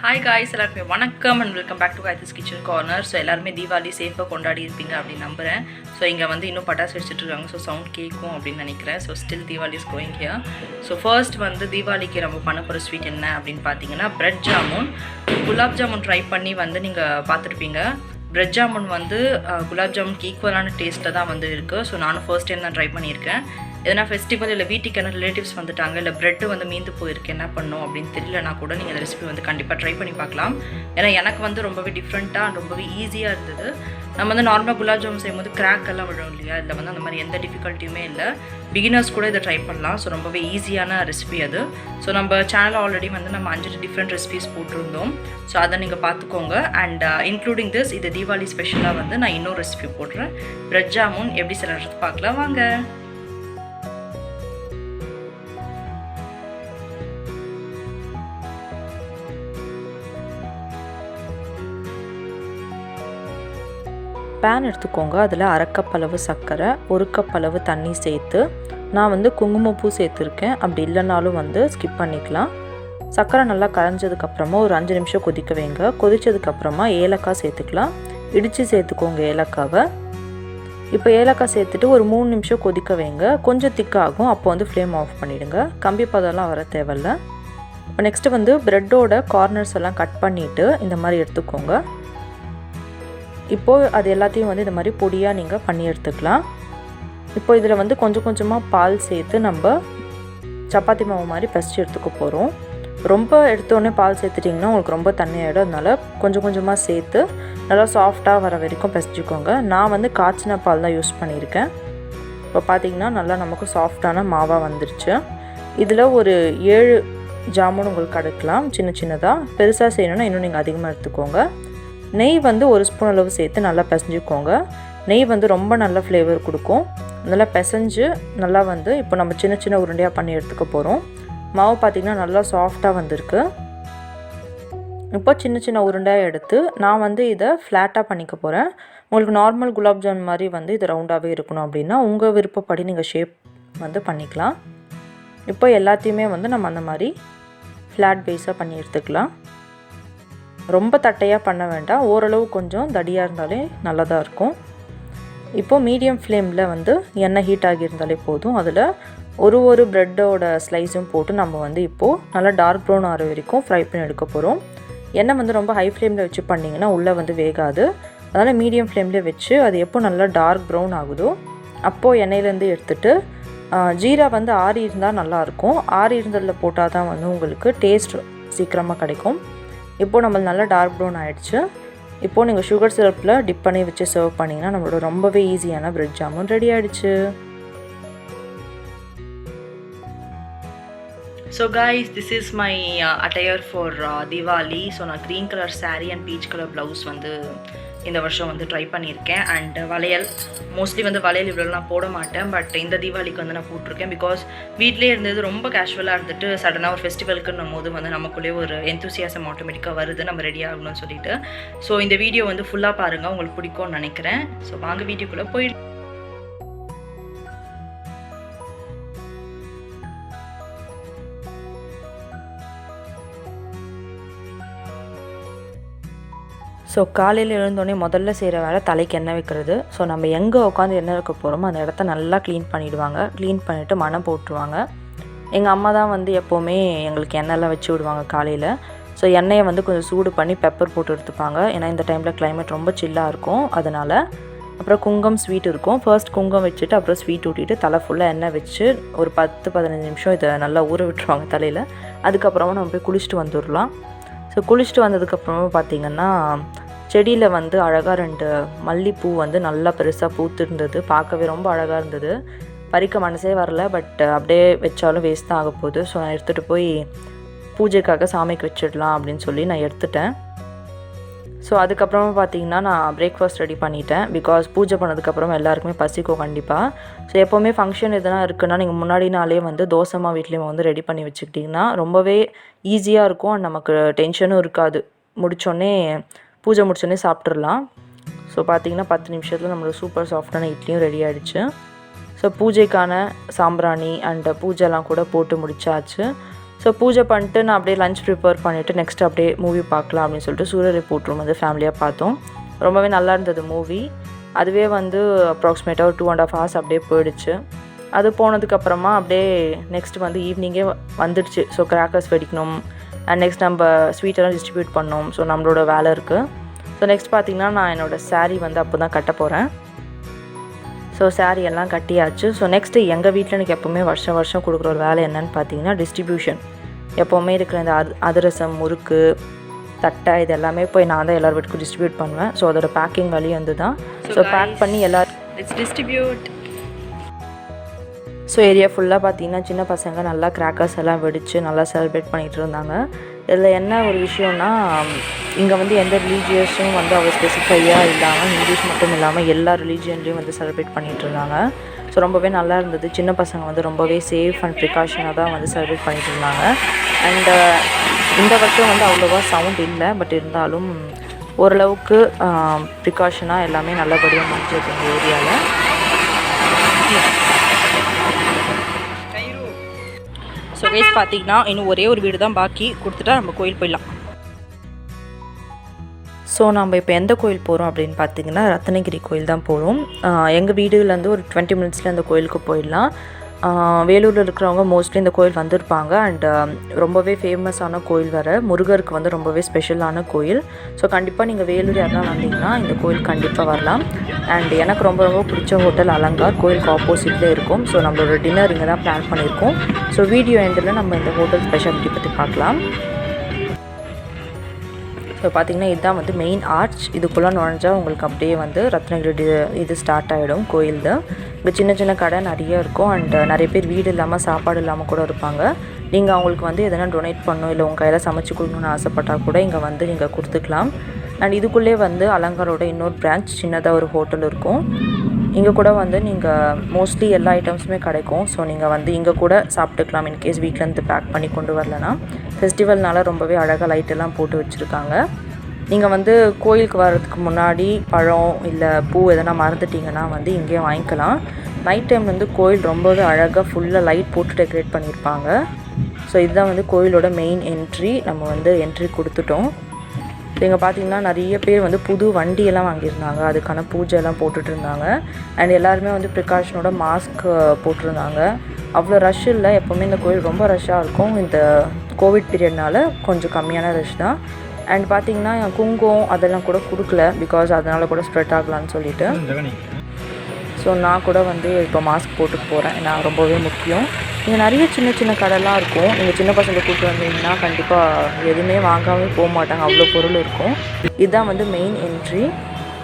Hi guys, எல்லாருமே வணக்கம் and welcome back to Gai3's Kitchen Corner. So எல்லாருமே தீபாவளி சேஃபா கொண்டாடி இருப்பீங்க அப்படி நம்புறேன். So இங்க வந்து இன்னும் பட்டாசு வெச்சிட்டு இருக்காங்க. So சவுண்ட் கேக்கும் அப்படி நினைக்கிறேன். So still Diwali is going here. So first வந்து தீபாவளிக்கு நம்ம பண்ண போற ஸ்வீட் என்ன அப்படினு பாத்தீங்கன்னா bread jamun. Gulab jamun try பண்ணி வந்து நீங்க பாத்துருப்பீங்க. bread jamun வந்து குலாப் ஜாமுனுக்கு ஈக்குவலான டேஸ்ட்ல தான் வந்து இருக்கு. So நானும் ஃபர்ஸ்ட் டைம் தான் ட்ரை பண்ணியிருக்கேன். எதனா ஃபெஸ்டிவல் இல்லை வீட்டுக்கு என்ன ரிலேட்டிவ்ஸ் வந்துட்டாங்க இல்லை ப்ரெட்டு வந்து மீந்து போயிருக்கு என்ன பண்ணோம் அப்படின்னு தெரியலனா கூட நீங்கள் இந்த ரெசிபி வந்து கண்டிப்பாக ட்ரை பண்ணி பார்க்கலாம். ஏன்னா எனக்கு வந்து ரொம்பவே டிஃப்ரெண்ட்டாக ரொம்பவே ஈஸியாக இருந்தது. நம்ம வந்து நார்மலாக குலாப் ஜாமுன் செய்யும்போது கிராக் எல்லாம் விடும் இல்லையா, இதில் வந்து அந்த மாதிரி எந்த டிஃபிகல்ட்டியுமே இல்லை. பிகினர்ஸ் கூட இதை ட்ரை பண்ணலாம். ஸோ ரொம்பவே ஈஸியான ரெசிபி அது. ஸோ நம்ம சேனல் ஆல்ரெடி வந்து நம்ம 5 டிஃப்ரெண்ட் ரெசிபிஸ் போட்டிருந்தோம். ஸோ அதை நீங்கள் பார்த்துக்கோங்க. அண்ட் இன்க்ளூடிங் திஸ் இது தீபாவளி ஸ்பெஷலாக வந்து நான் இன்னொரு ரெசிபி போடுறேன். பிரெட் ஜாமுன் எப்படி செய்யறது பார்க்கலாம் வாங்க. பேன் எடுத்துக்கோங்க. அதில் 1/2 கப் அளவு சர்க்கரை, 1 கப் அளவு தண்ணி சேர்த்து நான் வந்து குங்குமப்பூ சேர்த்துருக்கேன். அப்படி இல்லைனாலும் வந்து ஸ்கிப் பண்ணிக்கலாம். சர்க்கரை நல்லா கரைஞ்சதுக்கப்புறமா ஒரு 5 நிமிஷம் கொதிக்க வைங்க. கொதித்ததுக்கப்புறமா ஏலக்காய் சேர்த்துக்கலாம். இடித்து சேர்த்துக்கோங்க ஏலக்காவை. இப்போ ஏலக்காய் சேர்த்துட்டு ஒரு 3 நிமிஷம் கொதிக்க வைங்க. கொஞ்சம் திக்காகும். அப்போ வந்து ஃப்ளேம் ஆஃப் பண்ணிவிடுங்க. கம்பி பதம்லாம் வர தேவையில்ல. இப்போ நெக்ஸ்ட்டு வந்து ப்ரெட்டோட கார்னர்ஸ் எல்லாம் கட் பண்ணிவிட்டு இந்த மாதிரி எடுத்துக்கோங்க. இப்போது அது எல்லாத்தையும் வந்து இந்த மாதிரி பொடியாக நீங்கள் பண்ணி எடுத்துக்கலாம். இப்போ இதில் வந்து கொஞ்சம் கொஞ்சமாக பால் சேர்த்து நம்ம சப்பாத்தி மாவு மாதிரி பிசைச்சு எடுத்துக்க போகிறோம். ரொம்ப எடுத்தோடனே பால் சேர்த்துட்டிங்கன்னா உங்களுக்கு ரொம்ப தண்ணியாகிடும். அதனால் கொஞ்சம் கொஞ்சமாக சேர்த்து நல்லா சாஃப்டாக வர வரைக்கும் பிசைச்சிக்கோங்க. நான் வந்து காய்ச்சின பால் தான் யூஸ் பண்ணியிருக்கேன். இப்போ பார்த்திங்கன்னா நல்லா நமக்கு சாஃப்டான மாவாக வந்துருச்சு. இதில் ஒரு 7 ஜாமுன் உங்களுக்கு கிடைக்கலாம் சின்ன சின்னதாக. பெருசாக செய்யணுன்னா இன்னும் நீங்கள் அதிகமாக எடுத்துக்கோங்க. நெய் வந்து 1 ஸ்பூன் அளவு சேர்த்து நல்லா பிசைஞ்சிக்கோங்க. நெய் வந்து ரொம்ப நல்ல ஃப்ளேவர் கொடுக்கும். நல்லா பிசைஞ்சு நல்லா வந்து இப்போ நம்ம சின்ன சின்ன உருண்டையாக பண்ணி எடுத்துக்க போகிறோம். மாவு பார்த்திங்கன்னா நல்லா சாஃப்டாக வந்திருக்கு. இப்போ சின்ன சின்ன உருண்டையாக எடுத்து நான் வந்து இதை ஃப்ளாட்டாக பண்ணிக்க போகிறேன். உங்களுக்கு நார்மல் குலாப் ஜாமுன் மாதிரி வந்து இது ரவுண்டாகவே இருக்கணும் அப்படின்னா உங்கள் விருப்பப்படி நீங்கள் ஷேப் வந்து பண்ணிக்கலாம். இப்போ எல்லாத்தையுமே வந்து நம்ம அந்த மாதிரி ஃப்ளாட் பேஸாக பண்ணி எடுத்துக்கலாம். ரொம்ப தட்டையாக பண்ண வேண்டாம். ஓரளவு கொஞ்சம் தடியாக இருந்தாலே நல்லதாக இருக்கும். இப்போது மீடியம் ஃப்ளேமில் வந்து எண்ணெய் ஹீட் ஆகியிருந்தாலே போதும். அதில் ஒரு ப்ரெட்டோட ஸ்லைஸும் போட்டு நம்ம வந்து இப்போது நல்லா டார்க் ப்ரௌன் ஆகிற வரைக்கும் ஃப்ரை பண்ணி எடுக்க போகிறோம். எண்ணெய் வந்து ரொம்ப ஹை ஃப்ளேமில் வச்சு பண்ணிங்கன்னா உள்ளே வந்து வேகாது. அதனால் மீடியம் ஃப்ளேமில் வச்சு அது எப்போ நல்லா டார்க் ப்ரௌன் ஆகுதோ அப்போது எண்ணெயிலேருந்து எடுத்துகிட்டு ஜீரா வந்து ஆறி இருந்தால் நல்லாயிருக்கும். ஆறி இருந்ததில் போட்டால் தான் வந்து உங்களுக்கு டேஸ்ட் சீக்கிரமாக கிடைக்கும். இப்போது நம்மளுக்கு நல்லா டார்க் ப்ரௌன் ஆகிடுச்சு. இப்போது நீங்கள் சுகர் சிரப்பில் டிப் பண்ணி வச்சு சர்வ் பண்ணிங்கன்னா நம்மளோட ரொம்பவே ஈஸியான பிரெட் ஜாமுன் ரெடி ஆகிடுச்சு. So guys, this is my attire for Diwali. So நான் green color saree and peach color blouse வந்து இந்த வருஷம் வந்து ட்ரை பண்ணியிருக்கேன். அண்ட் வளையல் மோஸ்ட்லி வந்து வளையல் இவ்வளோ நான் போட மாட்டேன். பட் இந்த தீபாவளிக்கு வந்து நான் போட்டிருக்கேன். பிகாஸ் வீட்டிலே இருந்தது ரொம்ப கேஷுவலாக இருந்துட்டு சடனாக ஒரு ஃபெஸ்டிவலுக்குன்னும் போது வந்து நமக்குள்ளே ஒரு எந்தூசியாசம் ஆட்டோமேட்டிக்காக வருது, நம்ம ரெடி ஆகணும்னு சொல்லிட்டு. ஸோ இந்த வீடியோ வந்து ஃபுல்லாக பாருங்கள், உங்களுக்கு பிடிக்கும்னு நினைக்கிறேன். ஸோ வாங்க வீடியோக்குள்ளே போயிட்டு. ஸோ காலையில் எழுந்தோடனே முதல்ல செய்கிற வேலை தலைக்கு எண்ணெய் வைக்கிறது. ஸோ நம்ம எங்கே உட்காந்து எண்ணெய் வைக்க போகிறோமோ அந்த இடத்த நல்லா க்ளீன் பண்ணிவிடுவாங்க. க்ளீன் பண்ணிவிட்டு மணம் போட்டுருவாங்க. எங்கள் அம்மா தான் வந்து எப்போவுமே எங்களுக்கு எண்ணெய்லாம் வச்சு விடுவாங்க காலையில். ஸோ எண்ணெயை வந்து கொஞ்சம் சூடு பண்ணி பெப்பர் போட்டு எடுத்துப்பாங்க. ஏன்னா இந்த டைமில் கிளைமேட் ரொம்ப சில்லாக இருக்கும் அதனால். அப்புறம் குங்கம் ஸ்வீட் இருக்கும். ஃபர்ஸ்ட் குங்கம் வச்சுட்டு அப்புறம் ஸ்வீட் ஊட்டிட்டு தலை ஃபுல்லாக எண்ணெய் வச்சு ஒரு 10-15 நிமிஷம் இதை நல்லா ஊற விட்டுருவாங்க தலையில். அதுக்கப்புறமா நம்ம போய் குளிச்சுட்டு வந்துடலாம். ஸோ குளிச்சுட்டு வந்ததுக்கப்புறமா பார்த்திங்கன்னா செடியில் வந்து அழகாக 2 மல்லிப்பூ வந்து நல்லா பெருசாக பூத்துருந்தது. பார்க்கவே ரொம்ப அழகாக இருந்தது. பறிக்க மனசே வரல. பட் அப்படியே வச்சாலும் வேஸ்ட் தான் ஆக போகுது. ஸோ நான் எடுத்துகிட்டு போய் பூஜைக்காக சாமிக்கு வச்சிடலாம் அப்படின்னு சொல்லி நான் எடுத்துட்டேன். ஸோ அதுக்கப்புறமா பார்த்திங்கன்னா நான் பிரேக்ஃபாஸ்ட் ரெடி பண்ணிட்டேன். பிகாஸ் பூஜை பண்ணதுக்கப்புறம் எல்லாருக்குமே பசிக்கும் கண்டிப்பாக. ஸோ எப்போவுமே ஃபங்க்ஷன் எதுனா இருக்குன்னா நீங்கள் முன்னாடி நாளே வந்து தோசைமா வீட்லேயும் வந்து ரெடி பண்ணி வச்சுக்கிட்டிங்கன்னா ரொம்பவே ஈஸியாக இருக்கும். அண்ட் நமக்கு டென்ஷனும் இருக்காது. பூஜை முடிச்சோடனே சாப்பிட்றலாம். ஸோ பார்த்திங்கன்னா 10 நிமிஷத்தில் நம்மளுக்கு சூப்பர் சாஃப்டான இட்லியும் ரெடி ஆகிடுச்சு. ஸோ பூஜைக்கான சாம்பிராணி அண்ட் பூஜைலாம் கூட போட்டு முடிச்சாச்சு. ஸோ பூஜை பண்ணிட்டு நான் அப்படியே லஞ்ச் ப்ரிப்பேர் பண்ணிவிட்டு நெக்ஸ்ட் அப்படியே மூவி பார்க்கலாம் அப்படின்னு சொல்லிட்டு சூரரை போட்டுரும் வந்து ஃபேமிலியாக பார்த்தோம். ரொம்பவே நல்லா இருந்தது மூவி. அதுவே வந்து அப்ராக்சிமேட்டாக ஒரு 2.5 hours அப்படியே போயிடுச்சு. அது போனதுக்கப்புறமா அப்படியே நெக்ஸ்ட் வந்து ஈவினிங்கே வந்துடுச்சு. ஸோ கிராக்கர்ஸ் வெடிக்கணும் அண்ட் நெக்ஸ்ட் நம்ம ஸ்வீட்டெல்லாம் டிஸ்ட்ரிபியூட் பண்ணோம். ஸோ நம்மளோட வேலை இருக்குது. ஸோ நெக்ஸ்ட் பார்த்திங்கன்னா நான் என்னோடய saree வந்து அப்போ தான் கட்ட போகிறேன். ஸோ saree எல்லாம் கட்டியாச்சு. ஸோ நெக்ஸ்ட்டு எங்கள் வீட்டில் எனக்கு எப்போவுமே வருஷம் கொடுக்குற ஒரு வேலை என்னென்னு பார்த்தீங்கன்னா டிஸ்ட்ரிபியூஷன். எப்போவுமே இருக்கிற இந்த அதிரசம், முறுக்கு, தட்டை இது எல்லாமே போய் நான் தான் எல்லார் வீட்டுக்கும் டிஸ்ட்ரிபியூட் பண்ணுவேன். ஸோ அதோட பேக்கிங் வழி வந்து தான். ஸோ பேக் பண்ணி டிஸ்ட்ரிபியூட். ஸோ ஏரியா ஃபுல்லாக பார்த்தீங்கன்னா சின்ன பசங்க நல்லா கிராக்கர்ஸ் எல்லாம் வெடித்து நல்லா செலிப்ரேட் பண்ணிகிட்டு இருந்தாங்க. இதில் என்ன ஒரு விஷயம்னா, இங்கே வந்து எந்த ரிலீஜியஸும் வந்து அவ்வளோ ஸ்பெசிஃபையாக இல்லாமல் ஹிந்துஸ் மட்டும் இல்லாமல் எல்லா ரிலீஜியன்லேயும் வந்து செலிப்ரேட் பண்ணிகிட்டு இருந்தாங்க. ஸோ ரொம்பவே நல்லா இருந்தது. சின்ன பசங்க வந்து ரொம்பவே சேஃப் அண்ட் ப்ரிகாஷனாக தான் வந்து செலிப்ரேட் பண்ணிகிட்டு இருந்தாங்க. அண்டு இந்த வருஷம் வந்து அவ்வளோவா சவுண்ட் இல்லை, பட் இருந்தாலும் ஓரளவுக்கு ப்ரிகாஷனாக எல்லாமே நல்லபடியாக முடிஞ்சது எங்கள் ஏரியாவில். ஸோ கைஸ் பார்த்தீங்கன்னா இன்னும் ஒரே ஒரு வீடு தான் பாக்கி, கொடுத்துட்டா நம்ம கோயில் போயிடலாம். ஸோ நம்ம இப்போ எந்த கோயில் போகிறோம் அப்படின்னு பார்த்தீங்கன்னா ரத்னகிரி கோயில் தான் போகிறோம். எங்கள் வீடுலேருந்து ஒரு 20 minutesல அந்த கோயிலுக்கு போயிடலாம். வேலூரில் இருக்கிறவங்க மோஸ்ட்லி இந்த கோயில் வந்திருப்பாங்க. அண்ட் ரொம்பவே ஃபேமஸான கோயில் வேறு. முருகருக்கு வந்து ரொம்பவே ஸ்பெஷலான கோயில். ஸோ கண்டிப்பாக நீங்கள் வேலூர் யாருனா வந்தீங்கன்னா இந்த கோயில் கண்டிப்பாக வரலாம். அண்ட் எனக்கு ரொம்ப பிடிச்ச ஹோட்டல் அலங்கார் கோயிலுக்கு ஆப்போசிட்டில் இருக்கும். ஸோ நம்மளோட டின்னர் இங்கே தான் பிளான் பண்ணியிருக்கோம். ஸோ வீடியோ எண்டில் நம்ம இந்த ஹோட்டல் ஸ்பெஷாலிட்டி பற்றி பார்க்கலாம். ஸோ பார்த்திங்கன்னா இதுதான் வந்து மெயின் ஆர்ச். இதுக்குள்ளே நுழைஞ்சா உங்களுக்கு அப்படியே வந்து ரத்னகிரி இது ஸ்டார்ட் ஆகிடும் கோயில். இங்கே சின்ன சின்ன கடை நிறைய இருக்கும். அண்ட் நிறைய பேர் வீடு இல்லாமல் சாப்பாடு இல்லாமல் கூட இருப்பாங்க. நீங்கள் அவங்களுக்கு வந்து எதனா டொனேட் பண்ணணும் இல்லை உங்கள் கையில் சமைச்சு கொடுக்கணுன்னு ஆசைப்பட்டால் கூட இங்கே வந்து நீங்கள் கொடுத்துக்கலாம். அண்ட் இதுக்குள்ளே வந்து அலங்காரோட இன்னொரு பிரான்ச் சின்னதாக ஒரு ஹோட்டல் இருக்கும். இங்கே கூட வந்து நீங்கள் மோஸ்ட்லி எல்லா ஐட்டம்ஸுமே கிடைக்கும். ஸோ நீங்கள் வந்து இங்கே கூட சாப்பிட்டுக்கலாம். இன்கேஸ் வீட்டிலேருந்து பேக் பண்ணி கொண்டு வரலன்னா. ஃபெஸ்டிவல்னால ரொம்பவே அழகாக லைட்டெல்லாம் போட்டு வச்சுருக்காங்க. நீங்கள் வந்து கோயிலுக்கு வர்றதுக்கு முன்னாடி பழம் இல்லை பூ எதனா மறந்துட்டிங்கன்னா வந்து இங்கேயே வாங்கிக்கலாம். நைட் டைம் வந்து கோயில் ரொம்பவே அழகாக ஃபுல்லாக லைட் போட்டு டெக்கரேட் பண்ணியிருப்பாங்க. ஸோ இதுதான் வந்து கோயிலோட மெயின் என்ட்ரி. நம்ம வந்து என்ட்ரி கொடுத்துட்டோம். இங்கே பார்த்திங்கன்னா நிறைய பேர் வந்து புது வண்டியெல்லாம் வாங்கியிருந்தாங்க. அதுக்கான பூஜைலாம் போட்டுட்டு இருந்தாங்க. அண்ட் எல்லாருமே வந்து ப்ரிகாஷனோட மாஸ்க் போட்டிருந்தாங்க. அவ்வளோ ரஷ் இல்லை. எப்போவுமே இந்த கோயில் ரொம்ப ரஷ்ஷாக இருக்கும். இந்த கோவிட் பீரியட்னால கொஞ்சம் கம்மியான ரஷ் தான். அண்ட் பார்த்திங்கன்னா குங்குமம் அதெல்லாம் கூட கொடுக்கல, பிகாஸ் அதனால் கூட ஸ்ப்ரெட் ஆகலான்னு சொல்லிட்டு. ஸோ நான் கூட வந்து இப்போ மாஸ்க் போட்டு போகிறேன். ஏன்னா ரொம்பவே முக்கியம். இங்கே நிறைய சின்ன சின்ன கடைலாம் இருக்கும். நீங்கள் சின்ன பசங்களை கூப்பிட்டு வந்தீங்கன்னா கண்டிப்பாக எதுவுமே வாங்காமல் போக மாட்டாங்க, அவ்வளோ பொருள் இருக்கும். இதுதான் வந்து மெயின் என்ட்ரி.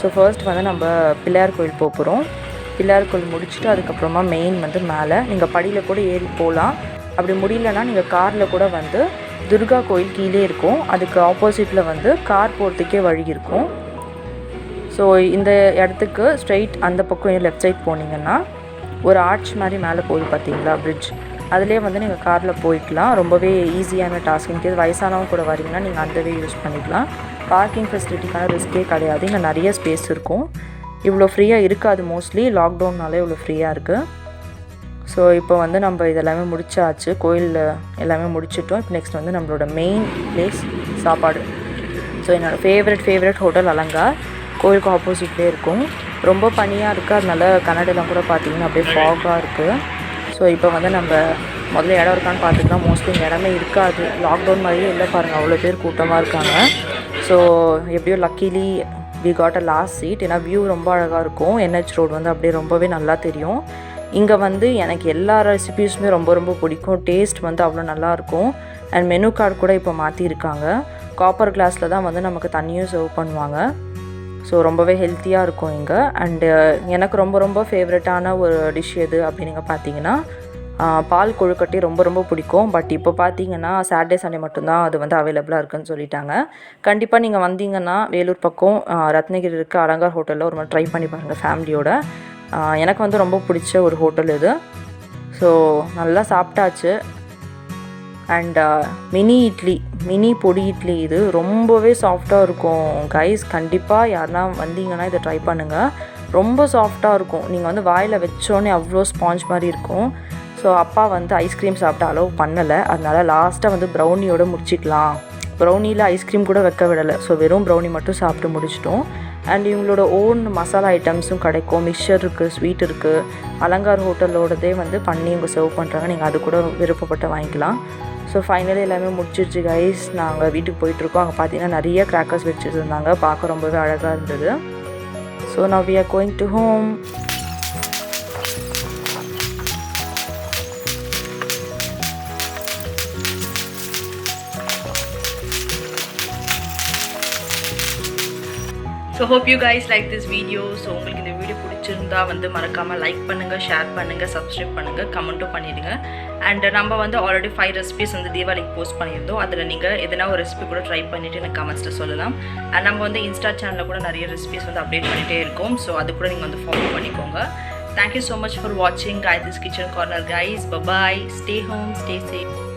ஸோ ஃபர்ஸ்ட் வந்து நம்ம பிள்ளையார் கோயில் போகிறோம். பிள்ளையார் கோயில் முடிச்சுட்டு அதுக்கப்புறமா மெயின் வந்து மேலே நீங்கள் படியில் கூட ஏறி போகலாம். அப்படி முடியலன்னா நீங்கள் காரில் கூட வந்து துர்கா கோயில் கீழே இருக்கும். அதுக்கு ஆப்போசிட்டில் வந்து கார் போகிறதுக்கே வழி இருக்கும். ஸோ இந்த இடத்துக்கு ஸ்ட்ரெயிட் அந்த பக்கம் லெஃப்ட் சைட் போனீங்கன்னா ஒரு ஆர்ச் மாதிரி மேலே போகுது பார்த்தீங்களா, பிரிட்ஜ். அதிலே வந்து நீங்கள் காரில் போய்க்கலாம். ரொம்பவே ஈஸியான டாஸ்க். இன்கேஸ் வயசானவங்க கூட வரீங்கன்னா நீங்கள் அந்த வே யூஸ் பண்ணிக்கலாம். பார்க்கிங் ஃபெசிலிட்டிக்கான ரிஸ்க்கே கிடையாது. இங்கே நிறைய ஸ்பேஸ் இருக்கும். இவ்வளோ ஃப்ரீயாக இருக்காது. மோஸ்ட்லி லாக்டவுன்னாலே இவ்வளோ ஃப்ரீயாக இருக்குது. ஸோ இப்போ வந்து நம்ம இதெல்லாமே முடிச்சாச்சு. கோயில் எல்லாமே முடிச்சிட்டோம். இப்போ நெக்ஸ்ட் வந்து நம்மளோட மெயின் பிளேஸ் சாப்பாடு. ஸோ என்னோடய ஃபேவரட் ஹோட்டல் அலங்கார் கோயிலுக்கு ஆப்போசிட்லேயே இருக்கும். ரொம்ப பனியாக இருக்குது. அதனால கன்னடெல்லாம் கூட பார்த்திங்கன்னா அப்படியே ஃபாகாக இருக்குது. ஸோ இப்போ வந்து நம்ம முதல்ல இடம் இருக்கான்னு பார்த்துக்கலாம். மோஸ்ட்லி இங்கே இடமே இருக்காது. லாக்டவுன் மாதிரியே இல்லை பாருங்கள், அவ்வளோ பேர் கூட்டமாக இருக்காங்க. ஸோ எப்படியோ luckily we got a last seat. ஏன்னா வியூ ரொம்ப அழகாக இருக்கும். NH ரோடு வந்து அப்படியே ரொம்பவே நல்லா தெரியும். இங்கே வந்து எனக்கு எல்லா ரெசிபீஸுமே ரொம்ப பிடிக்கும். டேஸ்ட் வந்து அவ்வளோ நல்லாயிருக்கும். அண்ட் மெனு கார்டு கூட இப்போ மாற்றிருக்காங்க. காப்பர் கிளாஸில் தான் வந்து நமக்கு தண்ணியும் சர்வ் பண்ணுவாங்க. ஸோ ரொம்பவே ஹெல்த்தியாக இருக்கும் இங்கே. அண்டு எனக்கு ரொம்ப ஃபேவரட்டான ஒரு டிஷ் எது அப்படின்னு பார்த்தீங்கன்னா பால் கொழுக்கட்டை ரொம்ப பிடிக்கும். பட் இப்போ பார்த்தீங்கன்னா சாட்டர்டே சண்டே மட்டும்தான் அது வந்து அவைலபிளாக இருக்குதுன்னு சொல்லிட்டாங்க. கண்டிப்பாக நீங்கள் வந்தீங்கன்னா வேலூர் பக்கம் ரத்னகிரி இருக்க அலங்கார் ஹோட்டலில் ஒரு மாதிரி ட்ரை பண்ணி பாருங்கள் ஃபேமிலியோட. எனக்கு வந்து ரொம்ப பிடிச்ச ஒரு ஹோட்டல் இது. ஸோ நல்லா சாப்பிட்டாச்சு. அண்ட் மினி பொடி இட்லி இது ரொம்பவே சாஃப்டாக இருக்கும். கைஸ் கண்டிப்பாக யாருனா வந்தீங்கன்னா இதை ட்ரை பண்ணுங்கள். ரொம்ப சாஃப்டாக இருக்கும். நீங்கள் வந்து வாயில் வச்சோன்னே அவ்வளோ ஸ்பாஞ்ச் மாதிரி இருக்கும். ஸோ அப்பா வந்து ஐஸ்கிரீம் சாப்பிட அலோவ் பண்ணலை. அதனால் லாஸ்ட்டாக வந்து ப்ரௌனியோடு முடிச்சிக்கலாம். ப்ரௌனியில் ஐஸ்கிரீம் கூட வைக்க விடலை. ஸோ வெறும் ப்ரௌனி மட்டும் சாப்பிட்டு முடிச்சிட்டோம். அண்ட் இவங்களோட ஓன் மசாலா ஐட்டம்ஸும் கிடைக்கும். மிக்சர் இருக்குது, ஸ்வீட் இருக்குது. அலங்கார் ஹோட்டலோடதே வந்து பண்ணி இவங்க சர்வ் பண்ணுறாங்க. நீங்கள் அது கூட விருப்பப்பட்டு வாங்கிக்கலாம். ஸோ ஃபைனலி எல்லாமே முடிச்சிருச்சு கைஸ். நாங்கள் வீட்டுக்கு போயிட்டுருக்கோம். அங்கே பார்த்தீங்கன்னா நிறைய கிராக்கர்ஸ் வச்சுட்டு இருந்தாங்க. பார்க்க ரொம்பவே அழகாக இருந்தது. So now we are going to home. So hope you guys like this video. So உங்களுக்கு இந்த வீடியோ பிடிச்சிருந்தா வந்து மறக்காமல் லைக் பண்ணுங்கள், ஷேர் பண்ணுங்கள், சப்ஸ்கிரைப் பண்ணுங்கள், கமெண்ட்டும் பண்ணிவிடுங்க. அண்ட் நம்ம வந்து ஆல்ரெடி 5 ரெசிபிஸ் வந்து தீபாவளிக்கு போஸ்ட் பண்ணியிருந்தோம். அதில் நீங்கள் எதனா ஒரு ரெசிபி கூட ட்ரை பண்ணிவிட்டு எனக்கு கமெண்ட்ஸில் சொல்லலாம். அண்ட் நம்ம வந்து இன்ஸ்டா சேனலில் கூட நிறைய ரெசிபிஸ் வந்து அப்டேட் பண்ணிகிட்டே இருக்கோம். ஸோ அது கூட நீங்கள் வந்து ஃபாலோ பண்ணிக்கோங்க. தேங்க்யூ ஸோ மச் ஃபார் வாட்சிங் Gai3's Kitchen Corner guys. Bye bye. Stay home, stay safe.